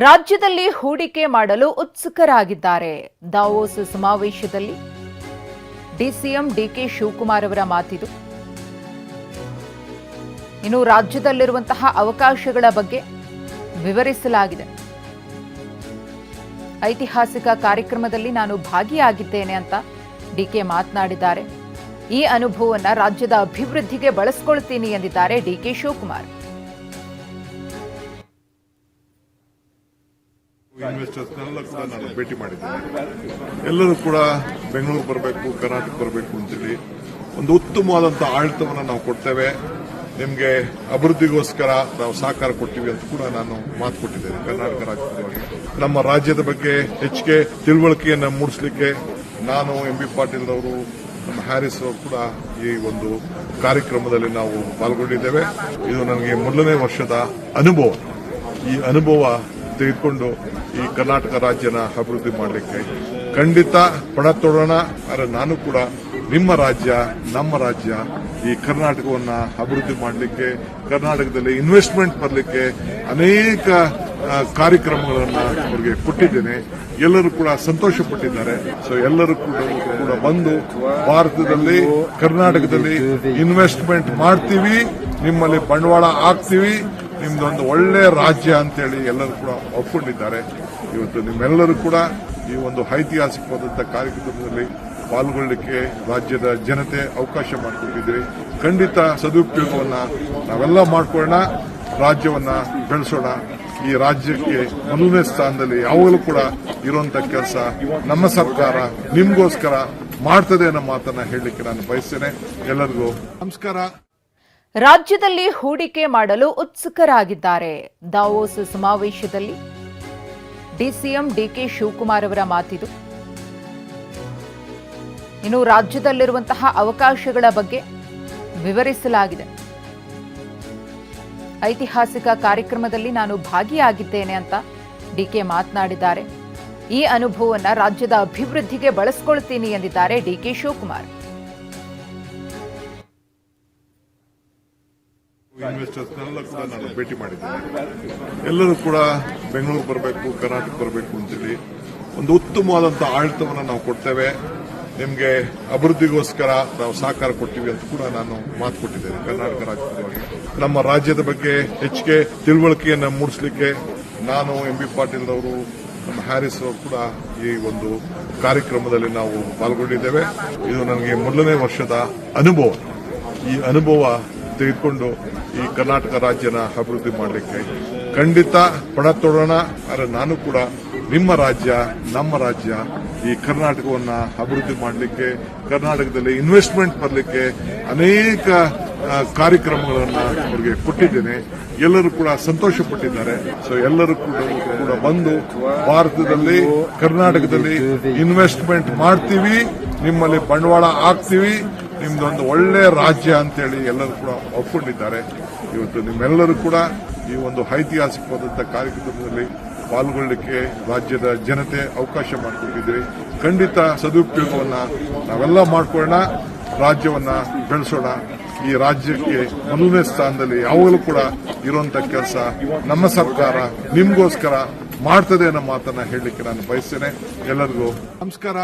ರಾಜ್ಯದಲ್ಲಿ ಹೂಡಿಕೆ ಮಾಡಲು ಉತ್ಸುಕರಾಗಿದ್ದಾರೆ. ದಾವೋಸ್ ಸಮಾವೇಶದಲ್ಲಿ ಡಿಸಿಎಂ ಡಿಕೆ ಶಿವಕುಮಾರ್ ಅವರ ಮಾತಿದು. ಇನ್ನು ರಾಜ್ಯದಲ್ಲಿರುವಂತಹ ಅವಕಾಶಗಳ ಬಗ್ಗೆ ವಿವರಿಸಲಾಗಿದೆ. ಐತಿಹಾಸಿಕ ಕಾರ್ಯಕ್ರಮದಲ್ಲಿ ನಾನು ಭಾಗಿಯಾಗಿದ್ದೇನೆ ಅಂತ ಡಿಕೆ ಮಾತನಾಡಿದ್ದಾರೆ. ಈ ಅನುಭವವನ್ನು ರಾಜ್ಯದ ಅಭಿವೃದ್ಧಿಗೆ ಬಳಸಿಕೊಳ್ಳುತ್ತೀನಿ ಎಂದಿದ್ದಾರೆ ಡಿಕೆ ಶಿವಕುಮಾರ್. ಇನ್ವೆಸ್ಟರ್ಸ್ನೆಲ್ಲ ಕೂಡ ನಾನು ಭೇಟಿ ಮಾಡಿದ್ದೇನೆ. ಎಲ್ಲರೂ ಕೂಡ ಬೆಂಗಳೂರು ಬರಬೇಕು, ಕರ್ನಾಟಕ ಬರಬೇಕು ಅಂತೇಳಿ ಒಂದು ಉತ್ತಮವಾದಂತಹ ಆಡಳಿತವನ್ನು ನಾವು ಕೊಡ್ತೇವೆ, ನಿಮಗೆ ಅಭಿವೃದ್ಧಿಗೋಸ್ಕರ ನಾವು ಸಹಕಾರ ಕೊಡ್ತೀವಿ ಅಂತ ಕೂಡ ನಾನು ಮಾತು ಕೊಟ್ಟಿದ್ದೇನೆ. ಕರ್ನಾಟಕ ರಾಜ್ಯದಲ್ಲಿ ನಮ್ಮ ರಾಜ್ಯದ ಬಗ್ಗೆ ಹೆಚ್ಚಿಗೆ ತಿಳುವಳಿಕೆಯನ್ನು ಮೂಡಿಸಲಿಕ್ಕೆ ನಾನು ಎಂಬಿ ಪಾಟೀಲ್ ಅವರು, ನಮ್ಮ ಹ್ಯಾರಿಸ್ ಅವರು ಕೂಡ ಈ ಒಂದು ಕಾರ್ಯಕ್ರಮದಲ್ಲಿ ನಾವು ಪಾಲ್ಗೊಂಡಿದ್ದೇವೆ. ಇದು ನನಗೆ ಮೊದಲನೇ ವರ್ಷದ ಅನುಭವ. ಈ ಅನುಭವ ತೆಗೆದುಕೊಂಡು ಈ ಕರ್ನಾಟಕ ರಾಜ್ಯನ ಅಭಿವೃದ್ಧಿ ಮಾಡಲಿಕ್ಕೆ ಖಂಡಿತ ಪಣ ತೊಡೋಣ. ಆದರೆ ನಾನು ಕೂಡ ನಿಮ್ಮ ರಾಜ್ಯ, ನಮ್ಮ ರಾಜ್ಯ, ಈ ಕರ್ನಾಟಕವನ್ನ ಅಭಿವೃದ್ಧಿ ಮಾಡಲಿಕ್ಕೆ, ಕರ್ನಾಟಕದಲ್ಲಿ ಇನ್ವೆಸ್ಟ್ಮೆಂಟ್ ಬರಲಿಕ್ಕೆ ಅನೇಕ ಕಾರ್ಯಕ್ರಮಗಳನ್ನು ಅವರಿಗೆ ಕೊಟ್ಟಿದ್ದೇನೆ. ಎಲ್ಲರೂ ಕೂಡ ಸಂತೋಷ ಪಟ್ಟಿದ್ದಾರೆ. ಸೊ ಎಲ್ಲರೂ ಕೂಡ ಬಂದು ಭಾರತದಲ್ಲಿ, ಕರ್ನಾಟಕದಲ್ಲಿ ಇನ್ವೆಸ್ಟ್ಮೆಂಟ್ ಮಾಡ್ತೀವಿ, ನಿಮ್ಮಲ್ಲಿ ಬಂಡವಾಳ ಹಾಕ್ತೀವಿ, ನಿಮ್ದೊಂದು ಒಳ್ಳೆ ರಾಜ್ಯ ಅಂತೇಳಿ ಎಲ್ಲರೂ ಕೂಡ ಒಪ್ಕೊಂಡಿದ್ದಾರೆ. ಇವತ್ತು ನಿಮ್ಮೆಲ್ಲರೂ ಕೂಡ ಈ ಒಂದು ಐತಿಹಾಸಿಕವಾದಂತಹ ಕಾರ್ಯಕ್ರಮದಲ್ಲಿ ಪಾಲ್ಗೊಳ್ಳಲಿಕ್ಕೆ ರಾಜ್ಯದ ಜನತೆ ಅವಕಾಶ ಮಾಡಿಕೊಟ್ಟಿದ್ದೀರಿ. ಖಂಡಿತ ಸದುಪಯೋಗವನ್ನ ನಾವೆಲ್ಲ ಮಾಡ್ಕೊಳ್ಳೋಣ, ರಾಜ್ಯವನ್ನ ಬೆಳೆಸೋಣ. ಈ ರಾಜ್ಯಕ್ಕೆ ಮೊದಲನೇ ಸ್ಥಾನದಲ್ಲಿ ಯಾವಾಗಲೂ ಕೂಡ ಇರುವಂತಹ ಕೆಲಸ ನಮ್ಮ ಸರ್ಕಾರ ನಿಮ್ಗೋಸ್ಕರ ಮಾಡ್ತದೆ ಅನ್ನೋ ಮಾತನ್ನ ಹೇಳಲಿಕ್ಕೆ ನಾನು ಬಯಸ್ತೇನೆ. ಎಲ್ಲರಿಗೂ ನಮಸ್ಕಾರ. ರಾಜ್ಯದಲ್ಲಿ ಹೂಡಿಕೆ ಮಾಡಲು ಉತ್ಸುಕರಾಗಿದ್ದಾರೆ. ದಾವೋಸ್ ಸಮಾವೇಶದಲ್ಲಿ ಡಿಸಿಎಂ ಡಿಕೆ ಶಿವಕುಮಾರ್ ಅವರ ಮಾತಿದು. ಇನ್ನು ರಾಜ್ಯದಲ್ಲಿರುವಂತಹ ಅವಕಾಶಗಳ ಬಗ್ಗೆ ವಿವರಿಸಲಾಗಿದೆ. ಐತಿಹಾಸಿಕ ಕಾರ್ಯಕ್ರಮದಲ್ಲಿ ನಾನು ಭಾಗಿಯಾಗಿದ್ದೇನೆ ಅಂತ ಡಿಕೆ ಮಾತನಾಡಿದ್ದಾರೆ. ಈ ಅನುಭವವನ್ನು ರಾಜ್ಯದ ಅಭಿವೃದ್ಧಿಗೆ ಬಳಸಿಕೊಳ್ಳುತ್ತೀನಿ ಎಂದಿದ್ದಾರೆ ಡಿಕೆ ಶಿವಕುಮಾರ್. ಇನ್ವೆಸ್ಟರ್ಸ್ನೆಲ್ಲ ಕೂಡ ನಾನು ಭೇಟಿ ಮಾಡಿದ್ದೇನೆ. ಎಲ್ಲರೂ ಕೂಡ ಬೆಂಗಳೂರು ಬರಬೇಕು, ಕರ್ನಾಟಕ ಬರಬೇಕು ಅಂತೇಳಿ ಒಂದು ಉತ್ತಮವಾದಂತಹ ಆಡಳಿತವನ್ನು ನಾವು ಕೊಡ್ತೇವೆ, ನಿಮಗೆ ಅಭಿವೃದ್ಧಿಗೋಸ್ಕರ ನಾವು ಸಹಕಾರ ಕೊಡ್ತೀವಿ ಅಂತ ಕೂಡ ನಾನು ಮಾತು ಕೊಟ್ಟಿದ್ದೇನೆ. ಕರ್ನಾಟಕ ರಾಜ್ಯದಲ್ಲಿ ನಮ್ಮ ರಾಜ್ಯದ ಬಗ್ಗೆ ಹೆಚ್ಚಿಗೆ ತಿಳುವಳಿಕೆಯನ್ನು ಮೂಡಿಸಲಿಕ್ಕೆ ನಾನು ಎಂಬಿ ಪಾಟೀಲ್ ಅವರು, ನಮ್ಮ ಹ್ಯಾರಿಸ್ ಅವರು ಕೂಡ ಈ ಒಂದು ಕಾರ್ಯಕ್ರಮದಲ್ಲಿ ನಾವು ಪಾಲ್ಗೊಂಡಿದ್ದೇವೆ. ಇದು ನನಗೆ ಮೊದಲನೇ ವರ್ಷದ ಅನುಭವ. ಈ ಅನುಭವ ತೆಗೆದುಕೊಂಡು ಈ ಕರ್ನಾಟಕ ರಾಜ್ಯನ ಅಭಿವೃದ್ಧಿ ಮಾಡಲಿಕ್ಕೆ ಖಂಡಿತ ಪಣ ತೊಡೋಣ. ಆದರೆ ನಾನು ಕೂಡ ನಿಮ್ಮ ರಾಜ್ಯ, ನಮ್ಮ ರಾಜ್ಯ, ಈ ಕರ್ನಾಟಕವನ್ನ ಅಭಿವೃದ್ಧಿ ಮಾಡಲಿಕ್ಕೆ, ಕರ್ನಾಟಕದಲ್ಲಿ ಇನ್ವೆಸ್ಟ್ಮೆಂಟ್ ಬರಲಿಕ್ಕೆ ಅನೇಕ ಕಾರ್ಯಕ್ರಮಗಳನ್ನು ಅವರಿಗೆ ಕೊಟ್ಟಿದ್ದೇನೆ. ಎಲ್ಲರೂ ಕೂಡ ಸಂತೋಷ ಪಟ್ಟಿದ್ದಾರೆ. ಸೊ ಎಲ್ಲರೂ ಕೂಡ ಬಂದು ಭಾರತದಲ್ಲಿ, ಕರ್ನಾಟಕದಲ್ಲಿ ಇನ್ವೆಸ್ಟ್ಮೆಂಟ್ ಮಾಡ್ತೀವಿ, ನಿಮ್ಮಲ್ಲಿ ಬಂಡವಾಳ ಹಾಕ್ತೀವಿ, ನಿಮ್ದೊಂದು ಒಳ್ಳೆ ರಾಜ್ಯ ಅಂತೇಳಿ ಎಲ್ಲರೂ ಕೂಡ ಒಪ್ಕೊಂಡಿದ್ದಾರೆ. ಇವತ್ತು ನಿಮ್ಮೆಲ್ಲರೂ ಕೂಡ ಈ ಒಂದು ಐತಿಹಾಸಿಕವಾದಂತಹ ಕಾರ್ಯಕ್ರಮದಲ್ಲಿ ಪಾಲ್ಗೊಳ್ಳಲಿಕ್ಕೆ ರಾಜ್ಯದ ಜನತೆ ಅವಕಾಶ ಮಾಡಿಕೊಟ್ಟಿದ್ದೀರಿ. ಖಂಡಿತ ಸದುಪಯೋಗವನ್ನ ನಾವೆಲ್ಲ ಮಾಡ್ಕೊಳ್ಳೋಣ, ರಾಜ್ಯವನ್ನ ಬೆಳೆಸೋಣ. ಈ ರಾಜ್ಯಕ್ಕೆ ಮೊದಲನೇ ಸ್ಥಾನದಲ್ಲಿ ಯಾವಾಗಲೂ ಕೂಡ ಇರುವಂತಹ ಕೆಲಸ ನಮ್ಮ ಸರ್ಕಾರ ನಿಮ್ಗೋಸ್ಕರ ಮಾಡ್ತದೆ ಅನ್ನೋ ಮಾತನ್ನ ಹೇಳಲಿಕ್ಕೆ ನಾನು ಬಯಸ್ತೇನೆ. ಎಲ್ಲರಿಗೂ ನಮಸ್ಕಾರ.